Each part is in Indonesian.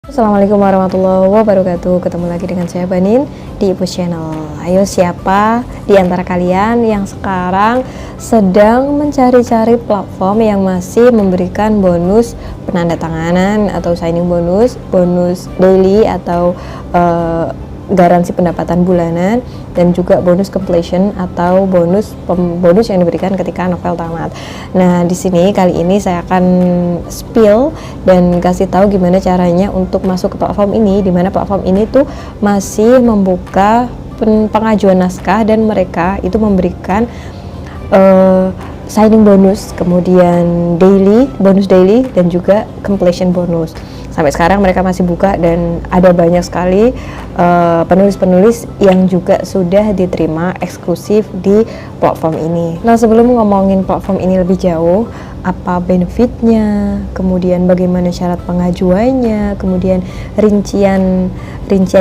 Assalamualaikum warahmatullahi wabarakatuh. Ketemu lagi dengan saya Banin di Ibu Channel. Ayo, siapa di antara kalian yang sekarang sedang mencari-cari platform yang masih memberikan bonus penandatanganan atau signing bonus, bonus daily atau garansi pendapatan bulanan, dan juga bonus completion atau bonus yang diberikan ketika novel tamat. Nah, di sini kali ini saya akan spill dan kasih tahu gimana caranya untuk masuk ke platform ini, di mana platform ini tuh masih membuka pengajuan naskah dan mereka itu memberikan signing bonus, kemudian bonus daily dan juga completion bonus. Sampai sekarang mereka masih buka dan ada banyak sekali penulis-penulis yang juga sudah diterima eksklusif di platform ini. Nah, sebelum ngomongin platform ini lebih jauh, apa benefitnya, kemudian bagaimana syarat pengajuannya, kemudian rincian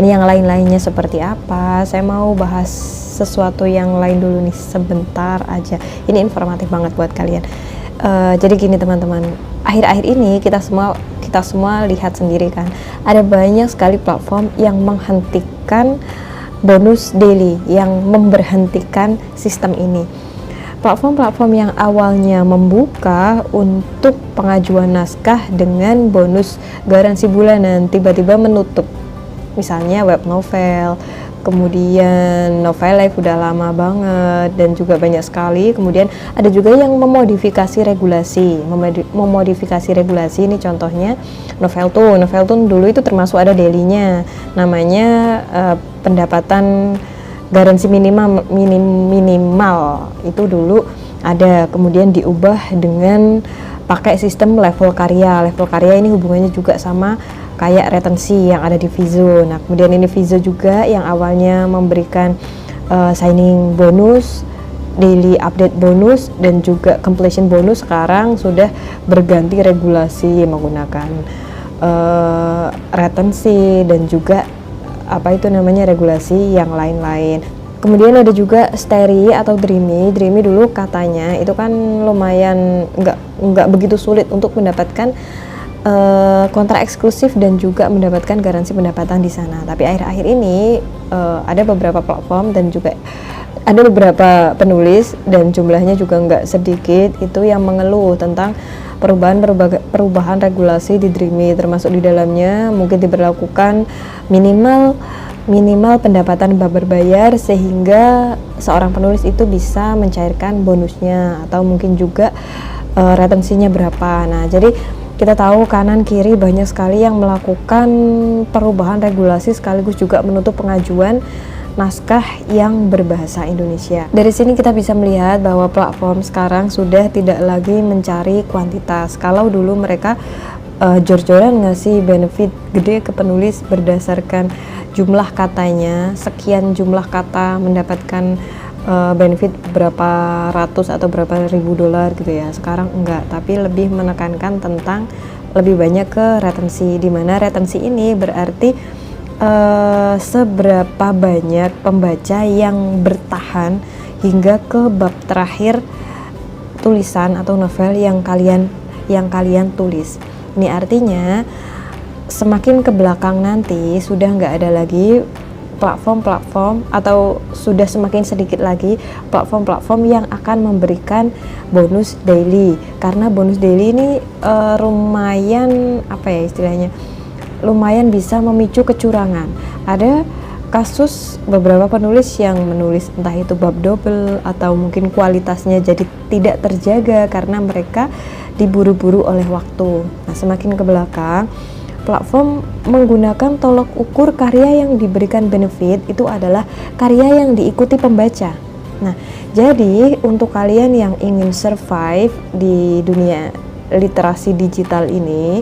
yang lain-lainnya seperti apa, saya mau bahas sesuatu yang lain dulu nih sebentar aja. Ini informatif banget buat kalian. Jadi gini teman-teman, akhir-akhir ini kita semua lihat sendiri kan, ada banyak sekali platform yang menghentikan bonus daily, yang memberhentikan sistem ini. Platform-platform yang awalnya membuka untuk pengajuan naskah dengan bonus garansi bulanan tiba-tiba menutup. Misalnya web novel, kemudian novel live udah lama banget dan juga banyak sekali. Kemudian ada juga yang memodifikasi regulasi. Memodifikasi regulasi ini contohnya novel tuh dulu itu termasuk ada daily-nya, namanya pendapatan garansi minimal itu dulu ada, kemudian diubah dengan pakai sistem level karya. Level karya ini hubungannya juga sama kayak retensi yang ada di Vizo. Nah, kemudian ini Vizo juga yang awalnya memberikan signing bonus, daily update bonus, dan juga completion bonus, sekarang sudah berganti regulasi menggunakan retensi dan juga regulasi yang lain-lain. Kemudian ada juga Steri atau Dreamy dulu katanya itu kan lumayan nggak begitu sulit untuk mendapatkan kontrak eksklusif dan juga mendapatkan garansi pendapatan di sana. Tapi akhir-akhir ini ada beberapa platform dan juga ada beberapa penulis dan jumlahnya juga nggak sedikit itu yang mengeluh tentang perubahan regulasi di Dreamy, termasuk di dalamnya mungkin diberlakukan minimal pendapatan bab berbayar sehingga seorang penulis itu bisa mencairkan bonusnya, atau mungkin juga retensinya berapa. Nah, jadi kita tahu kanan kiri banyak sekali yang melakukan perubahan regulasi sekaligus juga menutup pengajuan naskah yang berbahasa Indonesia. Dari sini kita bisa melihat bahwa platform sekarang sudah tidak lagi mencari kuantitas. Kalau dulu mereka jor-joran ngasih benefit gede ke penulis berdasarkan jumlah katanya, sekian jumlah kata mendapatkan benefit berapa ratus atau berapa ribu dolar gitu ya. Sekarang enggak, tapi lebih menekankan tentang lebih banyak ke retensi, di mana retensi ini berarti seberapa banyak pembaca yang bertahan hingga ke bab terakhir tulisan atau novel yang kalian tulis. Ini artinya semakin ke belakang nanti sudah nggak ada lagi platform atau sudah semakin sedikit lagi platform yang akan memberikan bonus daily, karena bonus daily ini lumayan bisa memicu kecurangan. Ada kasus beberapa penulis yang menulis entah itu bab double atau mungkin kualitasnya jadi tidak terjaga karena mereka diburu-buru oleh waktu. Nah, semakin ke belakang platform menggunakan tolok ukur karya yang diberikan benefit itu adalah karya yang diikuti pembaca. Nah, jadi untuk kalian yang ingin survive di dunia literasi digital ini,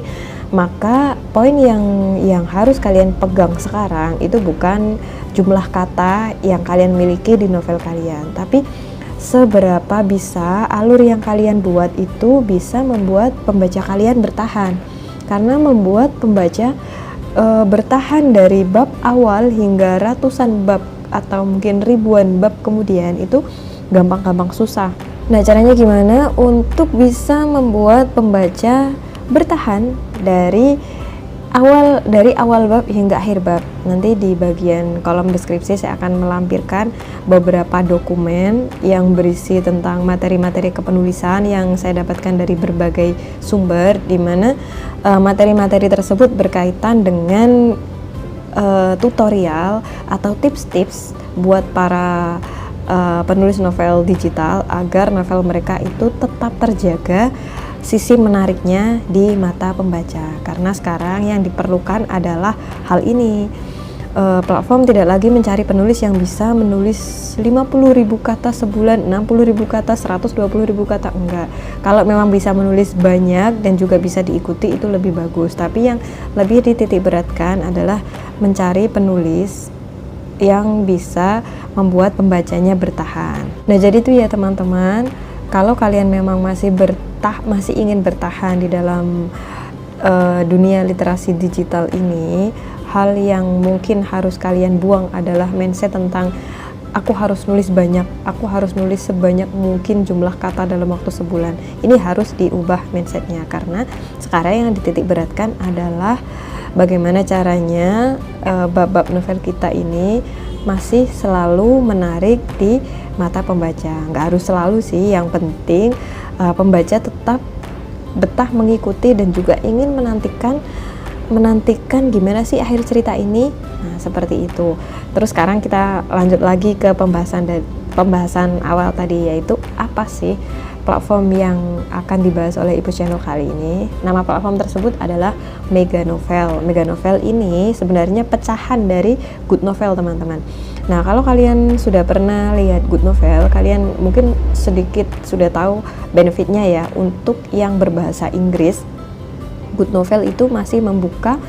maka poin yang harus kalian pegang sekarang itu bukan jumlah kata yang kalian miliki di novel kalian, tapi seberapa bisa alur yang kalian buat itu bisa membuat pembaca kalian bertahan. Karena membuat pembaca bertahan dari bab awal hingga ratusan bab atau mungkin ribuan bab kemudian itu gampang-gampang susah. Nah, caranya gimana untuk bisa membuat pembaca bertahan dari dari awal bab hingga akhir bab. Nanti di bagian kolom deskripsi saya akan melampirkan beberapa dokumen yang berisi tentang materi-materi kepenulisan yang saya dapatkan dari berbagai sumber, di mana materi-materi tersebut berkaitan dengan tutorial atau tips-tips buat para penulis novel digital agar novel mereka itu tetap terjaga sisi menariknya di mata pembaca, karena sekarang yang diperlukan adalah hal ini. Platform tidak lagi mencari penulis yang bisa menulis 50.000 kata sebulan, 60.000 kata, 120.000 kata, enggak. Kalau memang bisa menulis banyak dan juga bisa diikuti itu lebih bagus, tapi yang lebih dititik beratkan adalah mencari penulis yang bisa membuat pembacanya bertahan. Nah, jadi itu ya teman-teman, kalau kalian memang masih ingin bertahan di dalam dunia literasi digital ini, hal yang mungkin harus kalian buang adalah mindset tentang aku harus nulis banyak, aku harus nulis sebanyak mungkin jumlah kata dalam waktu sebulan. Ini harus diubah mindsetnya, karena sekarang yang dititik beratkan adalah bagaimana caranya bab-bab novel kita ini masih selalu menarik di mata pembaca. Nggak harus selalu sih, yang penting pembaca tetap betah mengikuti dan juga ingin menantikan gimana sih akhir cerita ini. Nah, seperti itu. Terus sekarang kita lanjut lagi ke pembahasan awal tadi, yaitu apa sih platform yang akan dibahas oleh Ibu Channel kali ini. Nama platform tersebut adalah Mega Novel. Mega Novel ini sebenarnya pecahan dari Good Novel, teman-teman. Nah, kalau kalian sudah pernah lihat Good Novel, kalian mungkin sedikit sudah tahu benefitnya ya. Untuk yang berbahasa Inggris, Good Novel itu masih membuka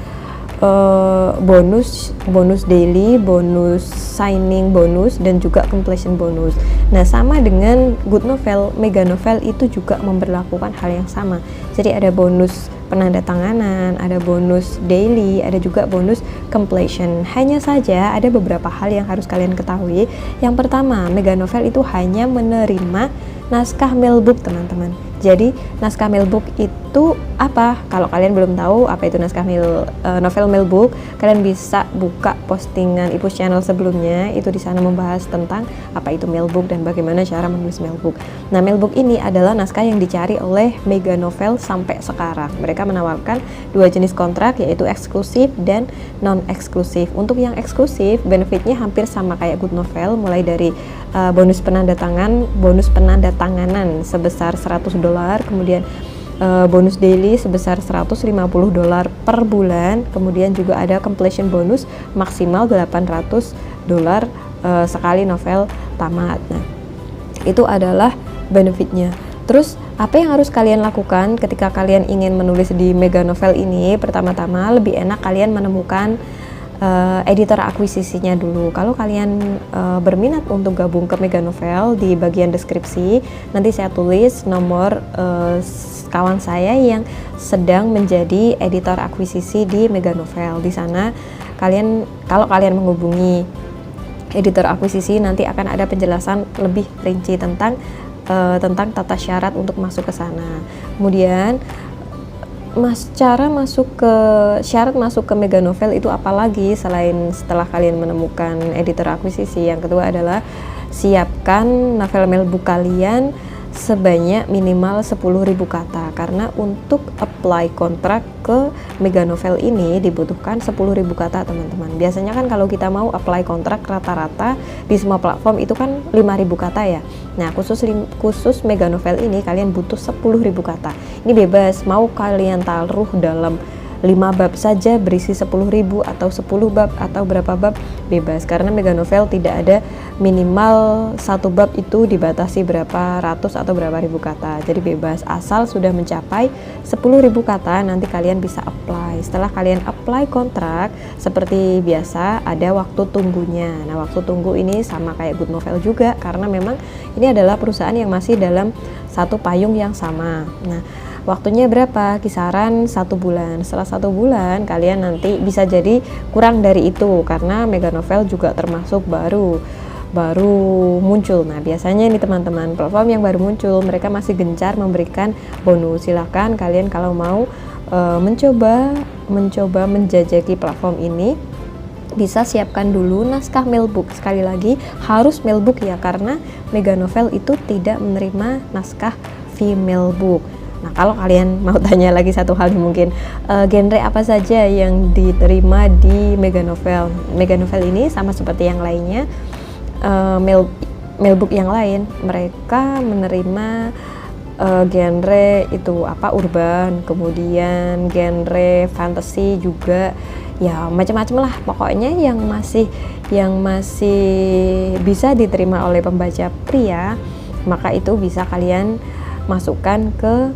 bonus daily, bonus signing bonus, dan juga completion bonus. Nah, sama dengan Good Novel, Mega Novel itu juga memberlakukan hal yang sama. Jadi ada bonus penandatanganan, ada bonus daily, ada juga bonus completion. Hanya saja ada beberapa hal yang harus kalian ketahui. Yang pertama, Mega Novel itu hanya menerima naskah mailbook, teman-teman. Jadi naskah mailbook itu apa? Kalau kalian belum tahu apa itu naskah novel mailbook, kalian bisa buka postingan Ibu Channel sebelumnya. Itu di sana membahas tentang apa itu mailbook dan bagaimana cara menulis mailbook. Nah, mailbook ini adalah naskah yang dicari oleh Mega Novel sampai sekarang. Mereka menawarkan dua jenis kontrak, yaitu eksklusif dan non eksklusif. Untuk yang eksklusif, benefitnya hampir sama kayak Good Novel, mulai dari bonus penandatanganan sebesar $100, kemudian bonus daily sebesar $150 per bulan, kemudian juga ada completion bonus maksimal $800 sekali novel tamat. Nah, itu adalah benefitnya. Terus apa yang harus kalian lakukan ketika kalian ingin menulis di Mega Novel ini? Pertama-tama lebih enak kalian menemukan editor akuisisinya dulu. Kalau kalian berminat untuk gabung ke Mega Novel, di bagian deskripsi nanti saya tulis nomor kawan saya yang sedang menjadi editor akuisisi di Mega Novel. Di sana kalau kalian menghubungi editor akuisisi, nanti akan ada penjelasan lebih rinci tentang tata syarat untuk masuk ke sana. Kemudian cara syarat masuk ke Mega Novel itu apalagi selain setelah kalian menemukan editor akuisisi. Yang kedua adalah siapkan novel mailbook kalian sebanyak minimal 10.000 kata, karena untuk apply kontrak ke Mega Novel ini dibutuhkan 10.000 kata, teman-teman. Biasanya kan kalau kita mau apply kontrak rata-rata di semua platform itu kan 5.000 kata ya. Nah, khusus Mega Novel ini kalian butuh 10.000 kata. Ini bebas, mau kalian taruh dalam 5 bab saja berisi 10.000 atau 10 bab atau berapa bab, bebas, karena Mega Novel tidak ada minimal satu bab itu dibatasi berapa ratus atau berapa ribu kata. Jadi bebas, asal sudah mencapai 10.000 kata nanti kalian bisa apply. Setelah kalian apply kontrak, seperti biasa ada waktu tunggunya. Nah, waktu tunggu ini sama kayak Good Novel juga, karena memang ini adalah perusahaan yang masih dalam satu payung yang sama. Nah, waktunya berapa? Kisaran 1 bulan. Setelah 1 bulan kalian nanti bisa jadi kurang dari itu, karena Mega Novel juga termasuk baru muncul. Nah, biasanya ini teman-teman, platform yang baru muncul mereka masih gencar memberikan bonus. Silahkan kalian kalau mau mencoba menjajaki platform ini, bisa siapkan dulu naskah mailbook. Sekali lagi harus mailbook ya, karena Mega Novel itu tidak menerima naskah female book. Nah, kalau kalian mau tanya lagi satu hal nih mungkin, genre apa saja yang diterima di Mega Novel? Mega Novel ini sama seperti yang lainnya, mailbook yang lain, mereka menerima genre itu urban, kemudian genre fantasy juga, ya macam-macam lah pokoknya yang masih bisa diterima oleh pembaca pria, maka itu bisa kalian masukkan ke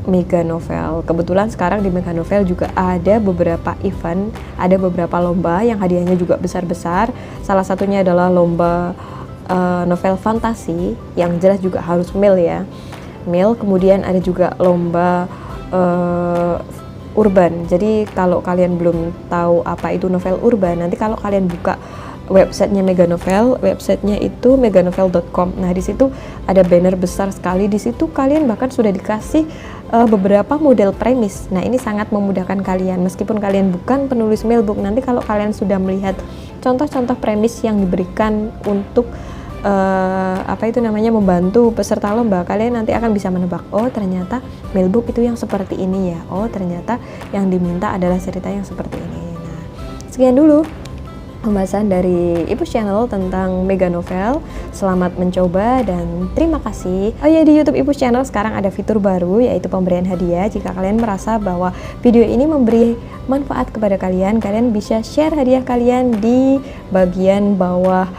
Mega Novel. Kebetulan sekarang di Mega Novel juga ada beberapa event, ada beberapa lomba yang hadiahnya juga besar-besar. Salah satunya adalah lomba novel fantasi, yang jelas juga harus male ya, male. Kemudian ada juga lomba urban. Jadi kalau kalian belum tahu apa itu novel urban, nanti kalau kalian buka websitenya Mega Novel, websitenya itu meganovel.com. Nah, di situ ada banner besar sekali. Di situ kalian bahkan sudah dikasih beberapa model premis. Nah, ini sangat memudahkan kalian. Meskipun kalian bukan penulis mailbook, nanti kalau kalian sudah melihat contoh-contoh premis yang diberikan untuk membantu peserta lomba, kalian nanti akan bisa menebak, oh ternyata mailbook itu yang seperti ini ya, oh ternyata yang diminta adalah cerita yang seperti ini. Nah, sekian dulu pembahasan dari Ipus Channel tentang Mega Novel. Selamat mencoba dan terima kasih. Oh ya, di YouTube Ipus Channel sekarang ada fitur baru, yaitu pemberian hadiah. Jika kalian merasa bahwa video ini memberi manfaat kepada kalian, kalian bisa share hadiah kalian di bagian bawah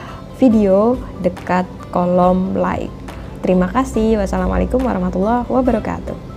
video dekat kolom like. Terima kasih. Wassalamualaikum warahmatullahi wabarakatuh.